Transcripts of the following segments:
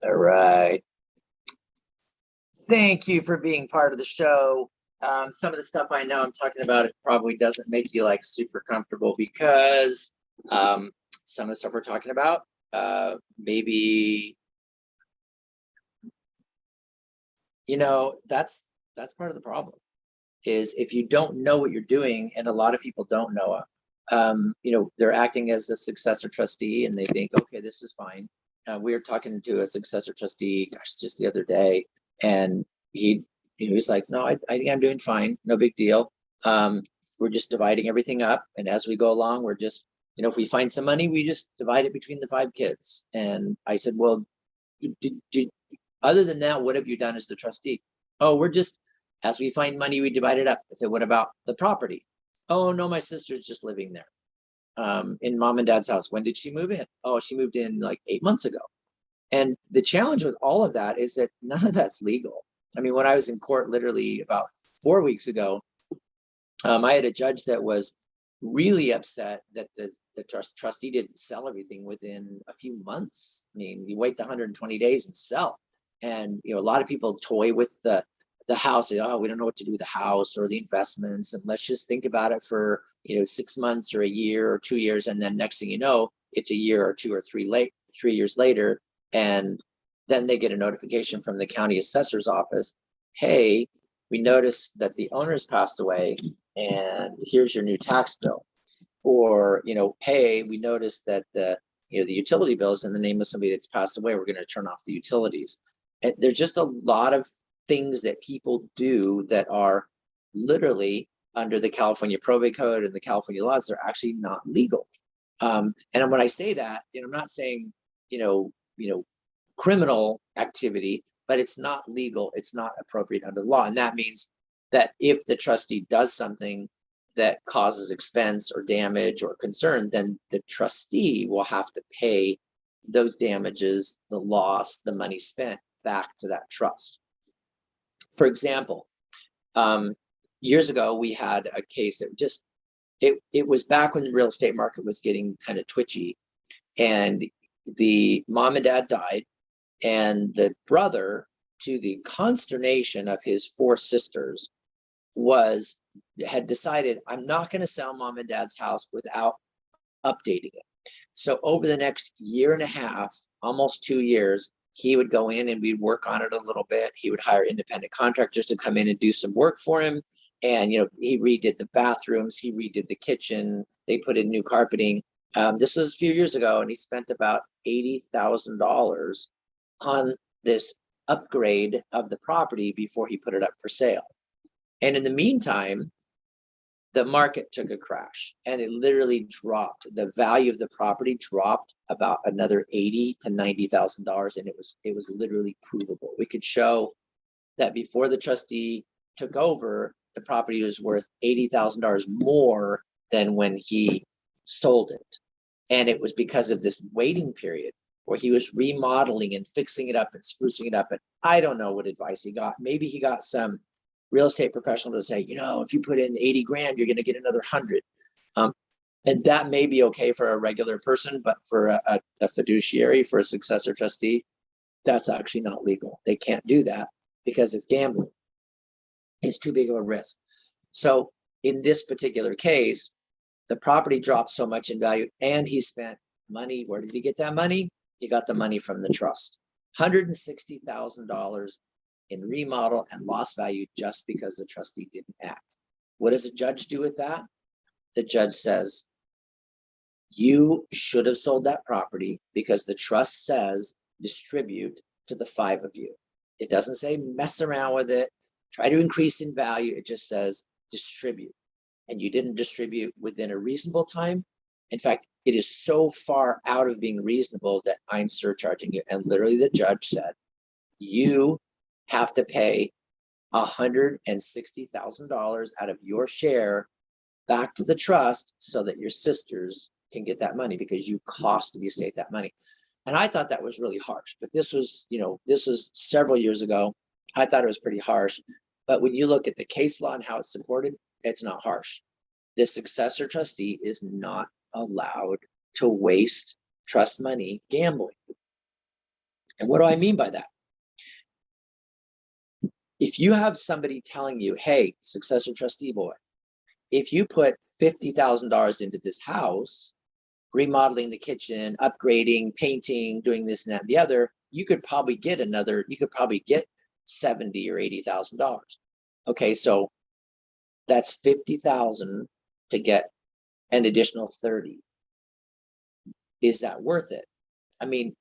All right. Thank you for being part of the show. Some of the stuff I know I'm talking about, it probably doesn't make you like super comfortable because some of the stuff we're talking about, maybe, that's part of the problem is if you don't know what you're doing, and a lot of people don't know, they're acting as a successor trustee and they think, okay, this is fine. We were talking to a successor trustee, gosh, just the other day, and he was like, no, I think I'm doing fine, no big deal. We're just dividing everything up, and as we go along, we're just, if we find some money, we just divide it between the 5 kids. And I said, well, other than that, what have you done as the trustee? Oh, we're just, as we find money, we divide it up. I said, what about the property? Oh, no, my sister's just living there in mom and dad's house. When did she move in? Oh, she moved in like 8 months ago. And the challenge with all of that is that none of that's legal. I mean, when I was in court literally about 4 weeks ago, I had a judge that was really upset that the trustee didn't sell everything within a few months. I mean, you wait the 120 days and sell. And, a lot of people toy with the house. Oh, we don't know what to do with the house or the investments. And let's just think about it for, 6 months or a year or 2 years. And then next thing you know, it's a year or 2 or 3 years later. And then they get a notification from the county assessor's office. Hey, we noticed that the owner's passed away and here's your new tax bill. Or, hey, we noticed that the utility bill is in the name of somebody that's passed away. We're going to turn off the utilities. And there's just a lot of things that people do that are literally under the California probate code and the California laws. They're actually not legal. And when I say that, I'm not saying, criminal activity, but it's not legal. It's not appropriate under the law. And that means that if the trustee does something that causes expense or damage or concern, then the trustee will have to pay those damages, the loss, the money spent back to that trust. For example, years ago, we had a case that just, it was back when the real estate market was getting kind of twitchy, and the mom and dad died, and the brother, to the consternation of his 4 sisters, had decided, I'm not going to sell mom and dad's house without updating it. So over the next year and a half, almost 2 years, he would go in and we'd work on it a little bit. He would hire independent contractors to come in and do some work for him. And, he redid the bathrooms, he redid the kitchen, they put in new carpeting. This was a few years ago, and he spent about $80,000 on this upgrade of the property before he put it up for sale. And in the meantime, the market took a crash and it literally dropped. The value of the property dropped about another $80,000 to $90,000. And it was literally provable. We could show that before the trustee took over, the property was worth $80,000 more than when he sold it. And it was because of this waiting period where he was remodeling and fixing it up and sprucing it up. And I don't know what advice he got. Maybe he got some real estate professional to say, if you put in 80 grand, you're going to get another 100. And that may be okay for a regular person, but for a fiduciary, for a successor trustee, that's actually not legal. They can't do that because it's gambling. It's too big of a risk. So in this particular case, the property dropped so much in value and he spent money. Where did he get that money? He got the money from the trust. $160,000 in remodel and lost value just because the trustee didn't act. What does a judge do with that? The judge says, you should have sold that property because the trust says distribute to the 5 of you. It doesn't say mess around with it, try to increase in value. It just says distribute. And you didn't distribute within a reasonable time. In fact, it is so far out of being reasonable that I'm surcharging you. And literally the judge said, you have to pay $160,000 out of your share back to the trust so that your sisters can get that money because you cost the estate that money. And I thought that was really harsh, but this was several years ago. I thought it was pretty harsh, but when you look at the case law and how it's supported, it's not harsh. The successor trustee is not allowed to waste trust money gambling. And what do I mean by that? If you have somebody telling you, hey, successor trustee boy, if you put $50,000 into this house, remodeling the kitchen, upgrading, painting, doing this and that and the other, you could probably get $70,000 or $80,000. Okay, so that's 50,000 to get an additional 30. Is that worth it? I mean,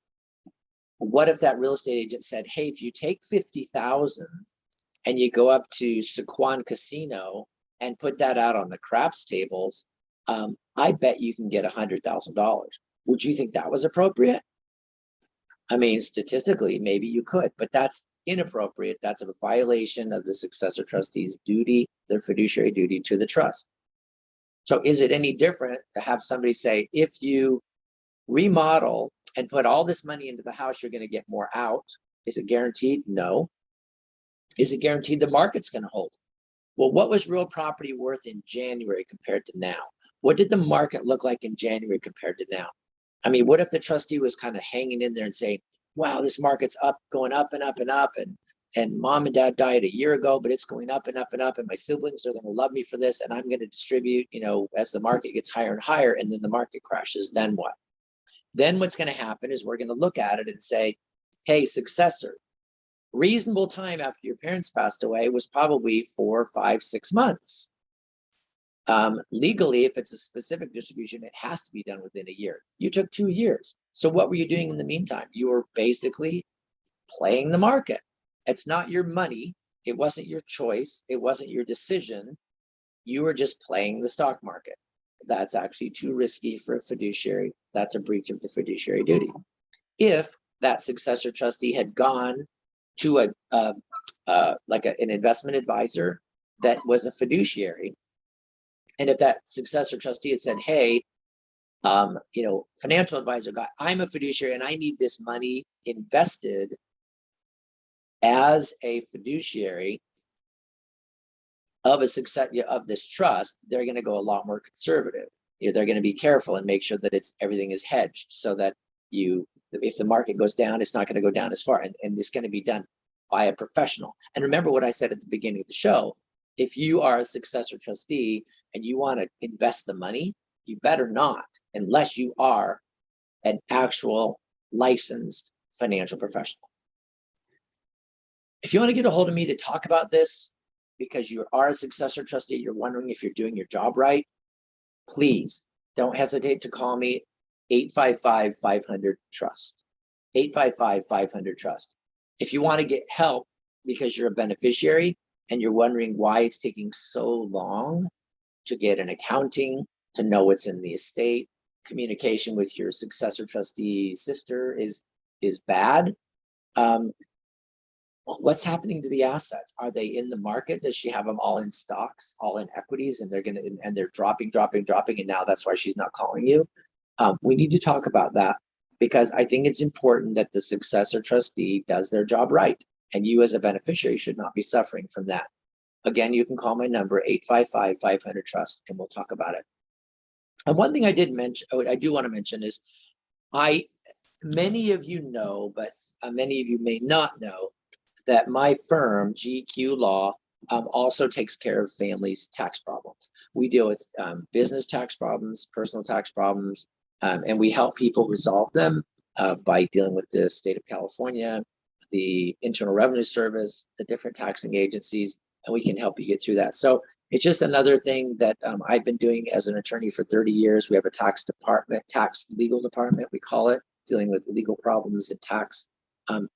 what if that real estate agent said, hey, if you take 50,000 and you go up to Sequan Casino and put that out on the craps tables, I bet you can get $100,000. Would you think that was appropriate? I mean, statistically, maybe you could, but that's inappropriate. That's a violation of the successor trustee's duty, their fiduciary duty to the trust. So is it any different to have somebody say, if you remodel and put all this money into the house, you're going to get more out? Is it guaranteed? No. Is it guaranteed the market's going to hold? Well, what was real property worth in January compared to now? What did the market look like in January compared to now? I mean, what if the trustee was kind of hanging in there and saying, wow, this market's up, going up and up and up, and mom and dad died a year ago, but it's going up and up and up, and my siblings are going to love me for this, and I'm going to distribute, as the market gets higher and higher, and then the market crashes, then what? Then what's going to happen is we're going to look at it and say, hey, successor, reasonable time after your parents passed away was probably 4, 5, 6 months. Legally, if it's a specific distribution, it has to be done within a year. You took 2 years. So what were you doing in the meantime? You were basically playing the market. It's not your money. It wasn't your choice. It wasn't your decision. You were just playing the stock market. That's actually too risky for a fiduciary. That's a breach of the fiduciary duty. If that successor trustee had gone to an investment advisor that was a fiduciary, and if that successor trustee had said, hey, financial advisor guy, I'm a fiduciary and I need this money invested as a fiduciary of this trust, they're going to go a lot more conservative. They're going to be careful and make sure that everything is hedged, so that if the market goes down, it's not going to go down as far, and it's going to be done by a professional. And remember what I said at the beginning of the show, if you are a successor trustee and you want to invest the money, you better not, unless you are an actual licensed financial professional. If you want to get a hold of me to talk about this, because you are a successor trustee, you're wondering if you're doing your job right, please don't hesitate to call me, 855-500-TRUST, 855-500-TRUST. If you want to get help because you're a beneficiary and you're wondering why it's taking so long to get an accounting, to know what's in the estate, communication with your successor trustee sister is bad. What's happening to the assets? Are they in the market? Does she have them all in stocks, all in equities, and they're dropping, and now that's why she's not calling you? We need to talk about that, because I think it's important that the successor trustee does their job right, and you as a beneficiary should not be suffering from that. Again, you can call my number, 855-500-TRUST, and we'll talk about it. And one thing I do want to mention is, many of you know, but many of you may not know, that my firm, GQ Law, also takes care of families' tax problems. We deal with business tax problems, personal tax problems, and we help people resolve them by dealing with the state of California, the Internal Revenue Service, the different taxing agencies, and we can help you get through that. So it's just another thing that I've been doing as an attorney for 30 years. We have a tax legal department, we call it, dealing with legal problems and tax.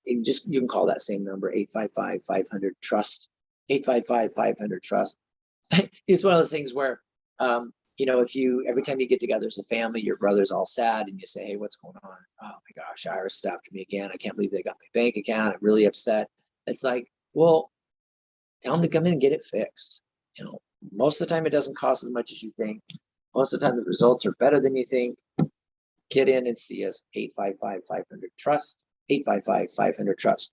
You can call that same number, 855-500-TRUST, 855-500-TRUST. It's one of those things where, if every time you get together as a family, your brother's all sad and you say, hey, what's going on? Oh my gosh, IRS is after me again. I can't believe they got my bank account. I'm really upset. It's like, well, tell them to come in and get it fixed. Most of the time it doesn't cost as much as you think. Most of the time the results are better than you think. Get in and see us, 855-500-TRUST. 855-500-TRUST.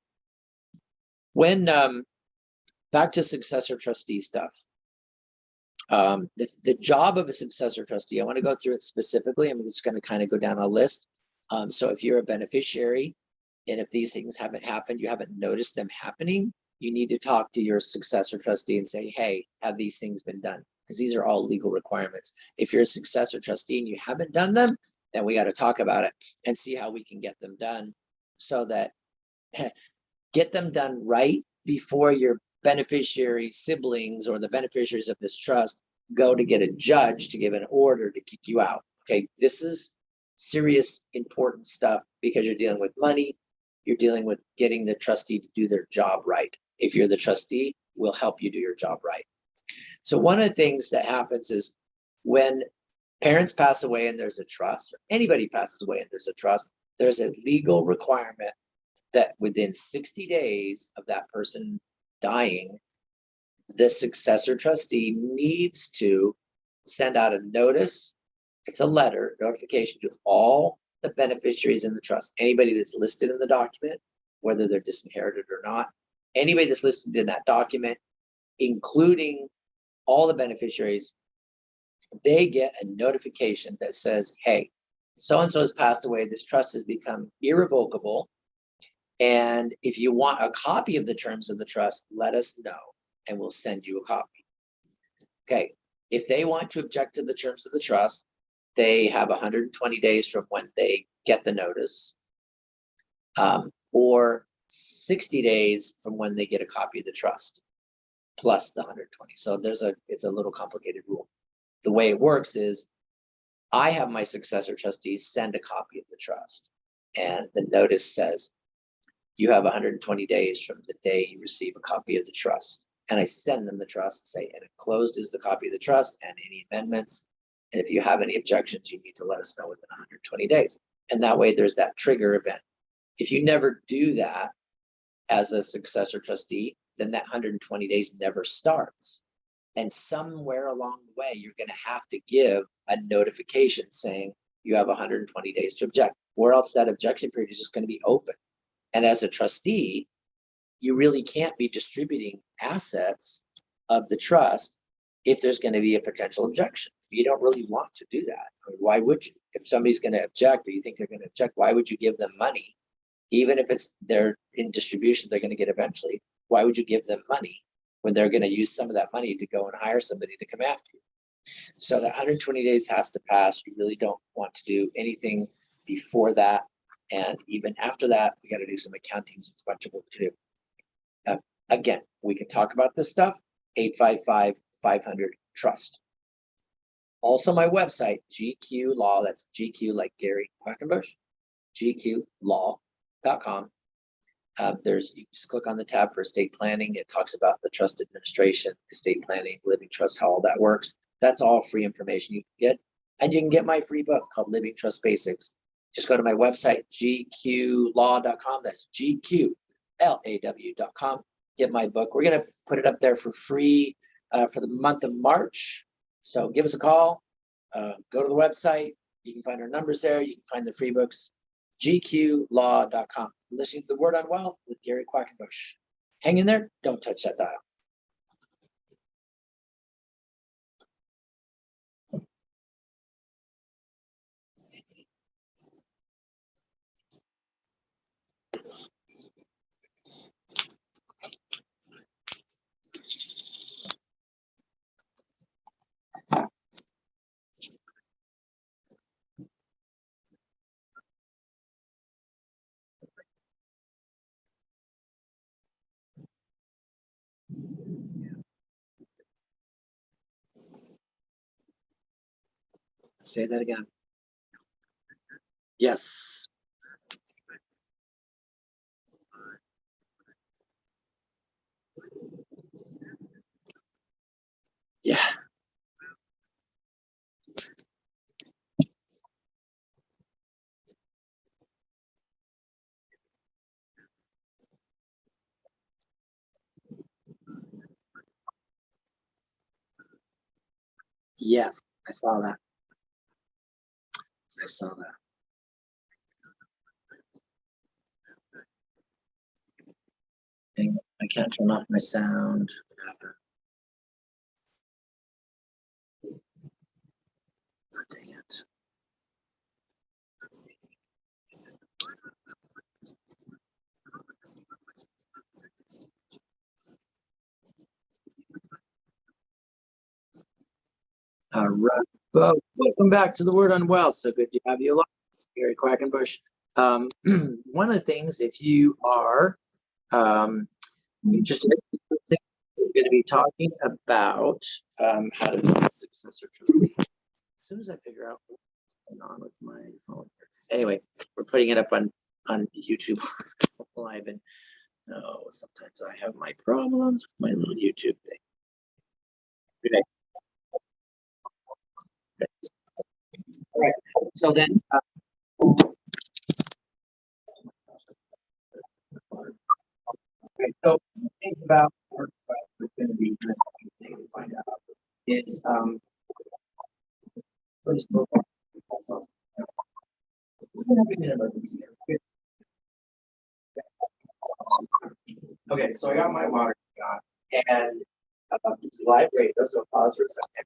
When back to successor trustee stuff, the job of a successor trustee, I want to go through it specifically. I'm just going to kind of go down a list. So if you're a beneficiary And if these things haven't happened, you haven't noticed them happening, you need to talk to your successor trustee and say, hey, have these things been done? Because these are all legal requirements. If you're a successor trustee and you haven't done them, then we got to talk about it and see how we can get them done, so that get them done right before your beneficiary siblings or the beneficiaries of this trust go to get a judge to give an order to kick you out. Okay, this is serious, important stuff, because you're dealing with money. You're dealing with getting the trustee to do their job right. If you're the trustee, we'll help you do your job right. So one of the things that happens is when parents pass away and there's a trust, or anybody passes away and there's a trust, there's a legal requirement that within 60 days of that person dying, the successor trustee needs to send out a notice. It's a letter, notification to all the beneficiaries in the trust. Anybody that's listed in the document, whether they're disinherited or not, anybody that's listed in that document, including all the beneficiaries, they get a notification that says, hey, so-and-so has passed away. This trust has become irrevocable. And if you want a copy of the terms of the trust, let us know and we'll send you a copy. Okay, if they want to object to the terms of the trust, they have 120 days from when they get the notice, or 60 days from when they get a copy of the trust, plus the 120. So it's a little complicated rule. The way it works is I have my successor trustees send a copy of the trust, and the notice says, you have 120 days from the day you receive a copy of the trust. And I send them the trust, say, and enclosed is the copy of the trust and any amendments. And if you have any objections, you need to let us know within 120 days. And that way there's that trigger event. If you never do that as a successor trustee, then that 120 days never starts. And somewhere along the way, you're going to have to give a notification saying you have 120 days to object, or else that objection period is just going to be open. And as a trustee, you really can't be distributing assets of the trust if there's going to be a potential objection. You don't really want to do that. I mean, why would you? If somebody's going to object, or you think they're going to object, why would you give them money? Even if they're in distribution, they're going to get eventually. Why would you give them money when they're going to use some of that money to go and hire somebody to come after you? So the 120 days has to pass. You really don't want to do anything before that. And even after that, we got to do some accounting, so it's a bunch of work to do. Again, we can talk about this stuff, 855-500-TRUST. Also my website, GQ Law, that's GQ like Gary Quackenbush, GQlaw.com. You just click on the tab for estate planning. It talks about the trust administration, estate planning, living trust, how all that works. That's all free information you can get. And you can get my free book called Living Trust Basics. Just go to my website, gqlaw.com. That's GQLAW.com. Get my book. We're going to put it up there for free for the month of March. So give us a call. Go to the website. You can find our numbers there. You can find the free books. gqlaw.com. Listening to the Word on Wealth with Gary Quackenbush. Hang in there. Don't touch that dial. Say that again. Yes. Yeah. Yes. I saw that. I saw that. Dang it. I can't turn off my sound. Oh, dang it. All right, folks, welcome back to the Word on Wealth. So good to have you along. Gary Quackenbush. One of the things, if you are interested, we're going to be talking about how to be a successor trustee. As soon as I figure out what's going on with my phone. Anyway, we're putting it up on YouTube live, and sometimes I have my problems with my little YouTube thing. Okay. All right. So then, okay, so think about what's going to be interesting to find out is first of all, okay, so I got my water on and live radio, so pause for a second.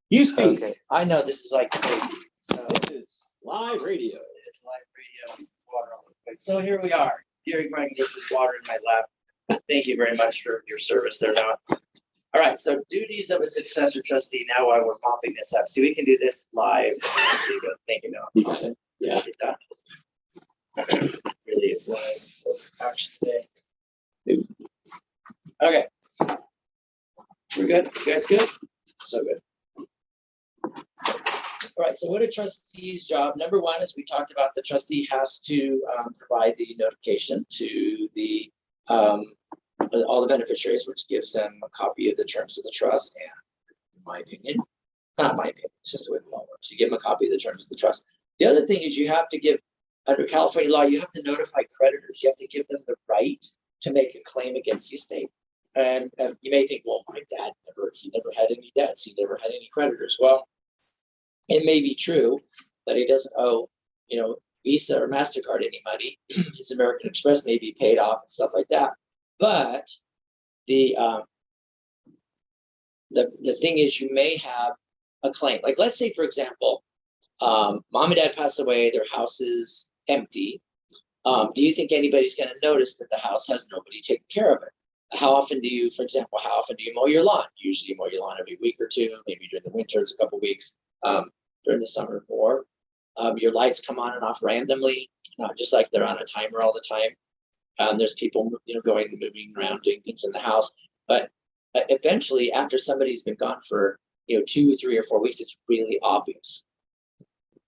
You speak. Okay, I know this is like crazy. So This is live radio. it's live radio, water on the place. So here we are. Gary Quackenbush with water in my lap. Thank you very much for your service there now. All right, so duties of a successor trustee. Now while we're popping this up. See, we can do this live. Thank you, Noah. Yeah. Really is live. Action today. Okay. We're good? You guys good? So good. All right, so what a trustee's job? Number one, as we talked about, the trustee has to provide the notification to the all the beneficiaries, which gives them a copy of the terms of the trust. And in my opinion, not my opinion, it's just the way the law works. You give them a copy of the terms of the trust. The other thing is you have to give, under California law, you have to notify creditors. You have to give them the right to make a claim against the estate. And you may think, well, my dad he never had any debts. He never had any creditors. Well, it may be true that he doesn't owe, Visa or MasterCard any money. His American Express may be paid off and stuff like that. But the thing is, you may have a claim. Like, let's say, for example, mom and dad pass away, their house is empty. Do you think anybody's going to notice that the house has nobody taking care of it? How often do you mow your lawn? Usually you mow your lawn every week or two, maybe during the winter it's a couple weeks, during the summer more. Your lights come on and off randomly, not just like they're on a timer all the time. There's people, going and moving around, doing things in the house. But eventually, after somebody's been gone for 2, 3, or 4 weeks, it's really obvious.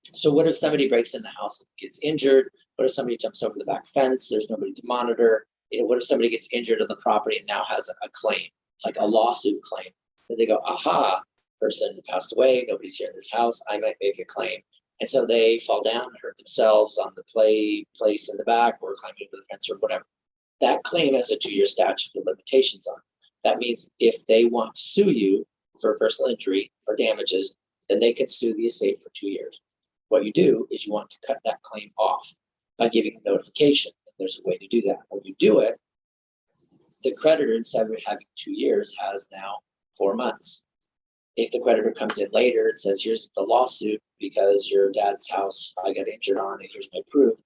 So what if somebody breaks in the house and gets injured? What if somebody jumps over the back fence? There's nobody to monitor. What if somebody gets injured on the property and now has a claim, like a lawsuit claim? That they go, aha, person passed away, nobody's here in this house, I might make a claim. And so they fall down and hurt themselves on the place in the back or climbing over the fence or whatever. That claim has a 2-year statute of limitations on it. That means if they want to sue you for personal injury or damages, then they can sue the estate for 2 years. What you do is you want to cut that claim off by giving a notification. And there's a way to do that. When you do it, the creditor, instead of having 2 years, has now 4 months. If the creditor comes in later and says, here's the lawsuit because your dad's house I got injured on and here's my proof,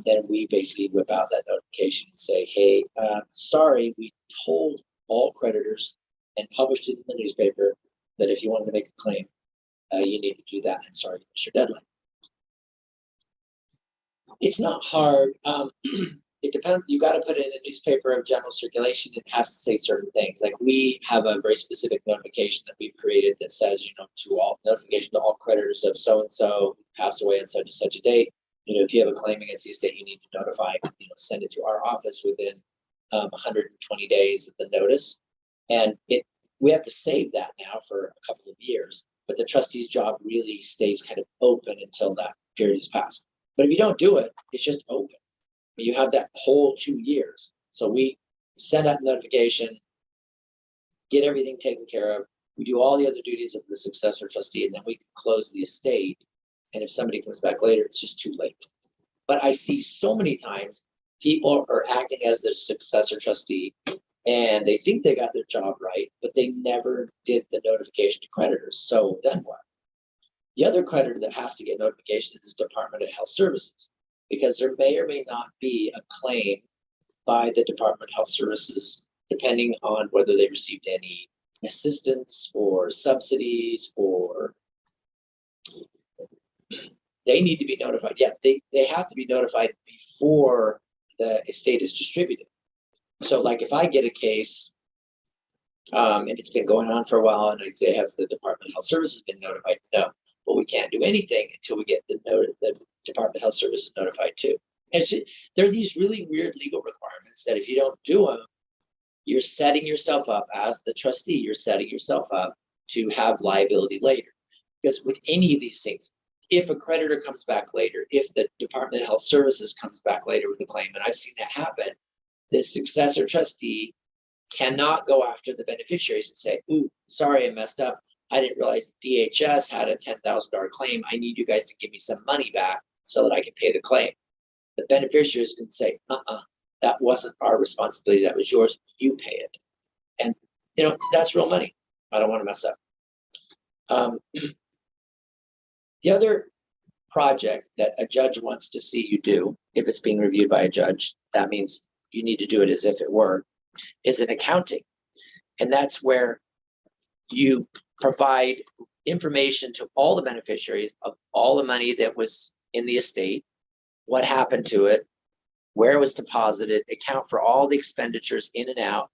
then we basically whip out that notification and say, hey, sorry, we told all creditors and published it in the newspaper that if you wanted to make a claim, you need to do that. And sorry, you missed your deadline. It's not hard. It depends. You got to put it in a newspaper of general circulation. It has to say certain things. Like we have a very specific notification that we've created that says, notification to all creditors of so-and-so passed away on such and such a date. If you have a claim against the estate, you need to notify, send it to our office within 120 days of the notice. And we have to save that now for a couple of years, but the trustee's job really stays kind of open until that period is passed. But if you don't do it, it's just open. You have that whole 2 years. So we send out notification, get everything taken care of. We do all the other duties of the successor trustee, and then we can close the estate. And if somebody comes back later, it's just too late. But I see so many times people are acting as the successor trustee and they think they got their job right, but they never did the notification to creditors. So then what? The other creditor that has to get notification is Department of Health Services, because there may or may not be a claim by the Department of Health Services, depending on whether they received any assistance or subsidies, or they need to be notified. Yeah, they have to be notified before the estate is distributed. So like if I get a case, and it's been going on for a while, and I say, have the Department of Health Services been notified? No, but we can't do anything until we get the Department of Health Services notified too. And there are these really weird legal requirements that if you don't do them, you're setting yourself up as the trustee, you're setting yourself up to have liability later. Because with any of these things, if a creditor comes back later, if the Department of Health Services comes back later with a claim, and I've seen that happen, the successor trustee cannot go after the beneficiaries and say, ooh, sorry, I messed up. I didn't realize DHS had a $10,000 claim. I need you guys to give me some money back so that I can pay the claim. The beneficiaries can say, that wasn't our responsibility. That was yours. You pay it. And, that's real money. I don't want to mess up. The other project that a judge wants to see you do, if it's being reviewed by a judge, that means you need to do it as if it were, is an accounting. And that's where you provide information to all the beneficiaries of all the money that was in the estate, what happened to it, where it was deposited, account for all the expenditures in and out,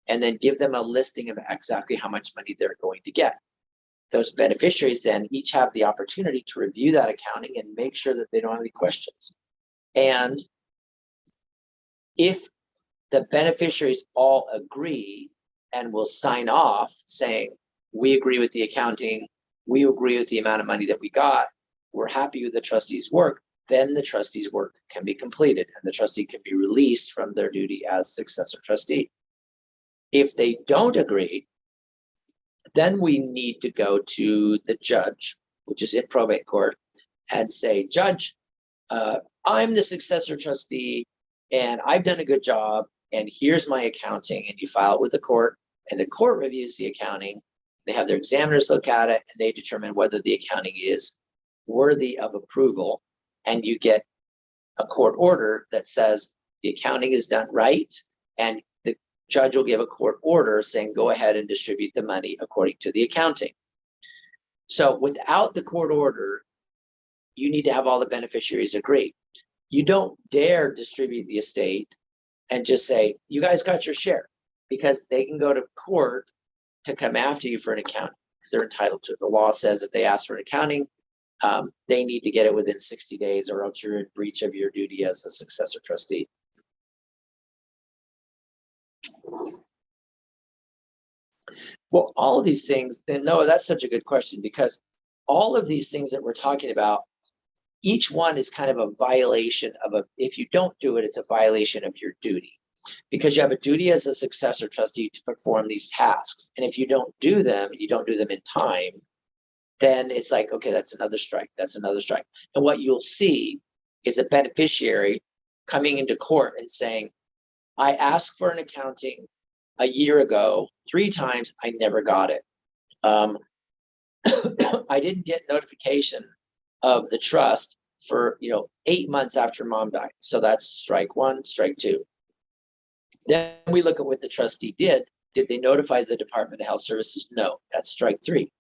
and then give them a listing of exactly how much money they're going to get. Those beneficiaries then each have the opportunity to review that accounting and make sure that they don't have any questions. And if the beneficiaries all agree and will sign off saying, we agree with the accounting, we agree with the amount of money that we got, we're happy with the trustee's work, then the trustee's work can be completed and the trustee can be released from their duty as successor trustee. If they don't agree, then we need to go to the judge, which is in probate court, and say, Judge, I'm the successor trustee and I've done a good job, and here's my accounting. And you file it with the court, and the court reviews the accounting. They have their examiners look at it, and they determine whether the accounting is worthy of approval. And you get a court order that says the accounting is done right, and the judge will give a court order saying, go ahead and distribute the money according to the accounting. So without the court order, you need to have all the beneficiaries agree. You don't dare distribute the estate and just say, you guys got your share, because they can go to court to come after you for an accounting because they're entitled to it. The law says if they ask for an accounting, they need to get it within 60 days or else you're in breach of your duty as a successor trustee. Well, all of these things, and Noah, that's such a good question, because all of these things that we're talking about, each one is kind of a violation of if you don't do it, it's a violation of your duty, because you have a duty as a successor trustee to perform these tasks. And if you don't do them, you don't do them in time, then it's like, okay, that's another strike. That's another strike. And what you'll see is a beneficiary coming into court and saying, I asked for an accounting a year ago, 3 times, I never got it. I didn't get notification of the trust for 8 months after mom died. So that's strike 1, strike 2. Then we look at what the trustee did. Did they notify the Department of Health Services? No, that's strike 3.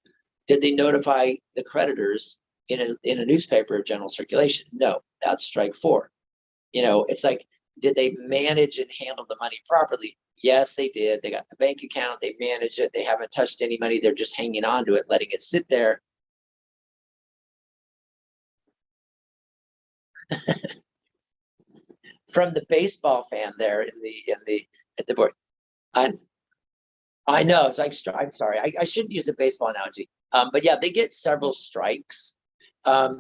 Did they notify the creditors in a newspaper of general circulation? No, that's strike 4. It's like, did they manage and handle the money properly? Yes, they did. They got the bank account, they managed it, they haven't touched any money, they're just hanging on to it, letting it sit there. From the baseball fan there at the board. I know, it's like, I'm sorry, I shouldn't use a baseball analogy. But yeah, they get several strikes.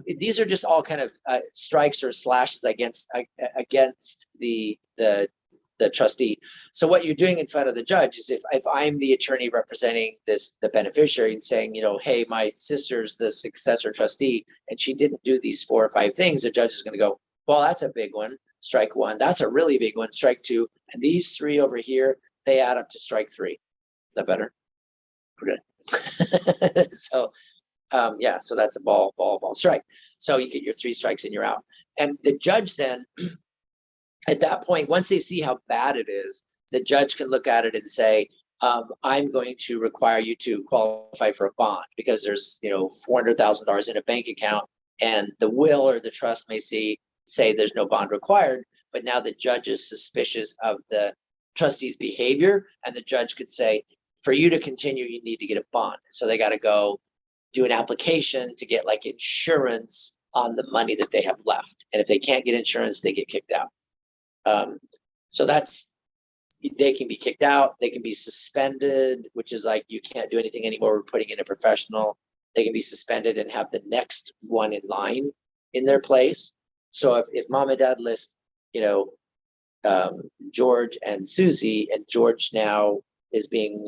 These are just all kind of strikes or slashes against the trustee. So what you're doing in front of the judge is, if I'm the attorney representing the beneficiary and saying, hey, my sister's the successor trustee and she didn't do these 4 or 5 things, the judge is going to go, well, that's a big one, strike 1. That's a really big one, strike 2. And these 3 over here, they add up to strike 3. Is that better? We're good. So yeah, so that's a ball strike. So you get your 3 strikes and you're out. And the judge then at that point, once they see how bad it is, the judge can look at it and say, I'm going to require you to qualify for a bond because there's, $400,000 in a bank account, and the will or the trust may say there's no bond required, but now the judge is suspicious of the trustee's behavior, and the judge could say, for you to continue, you need to get a bond. So they got to go do an application to get like insurance on the money that they have left. And if they can't get insurance, they get kicked out. So they can be kicked out. They can be suspended, which is like, you can't do anything anymore. We're putting in a professional. They can be suspended and have the next one in line in their place. So if mom and dad list, George and Susie, and George now is being,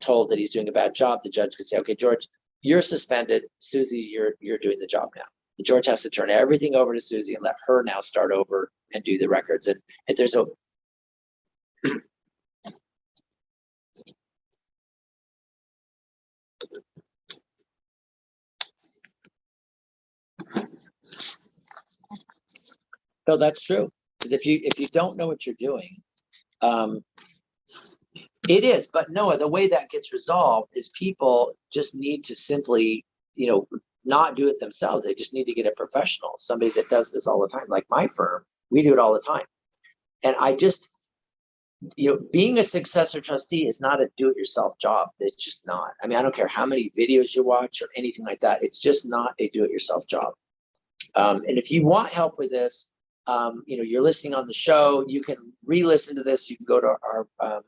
told that he's doing a bad job, the judge could say, okay, George, you're suspended. Susie, you're doing the job now. The George has to turn everything over to Susie and let her now start over and do the records. And if there's a no, that's true. Because if you don't know what you're doing, it is. But Noah, the way that gets resolved is people just need to simply, not do it themselves. They just need to get a professional, somebody that does this all the time. Like my firm, we do it all the time. And I just, being a successor trustee is not a do-it-yourself job. It's just not. I mean, I don't care how many videos you watch or anything like that. It's just not a do-it-yourself job. And if you want help with this, you're listening on the show, you can re-listen to this. You can go to our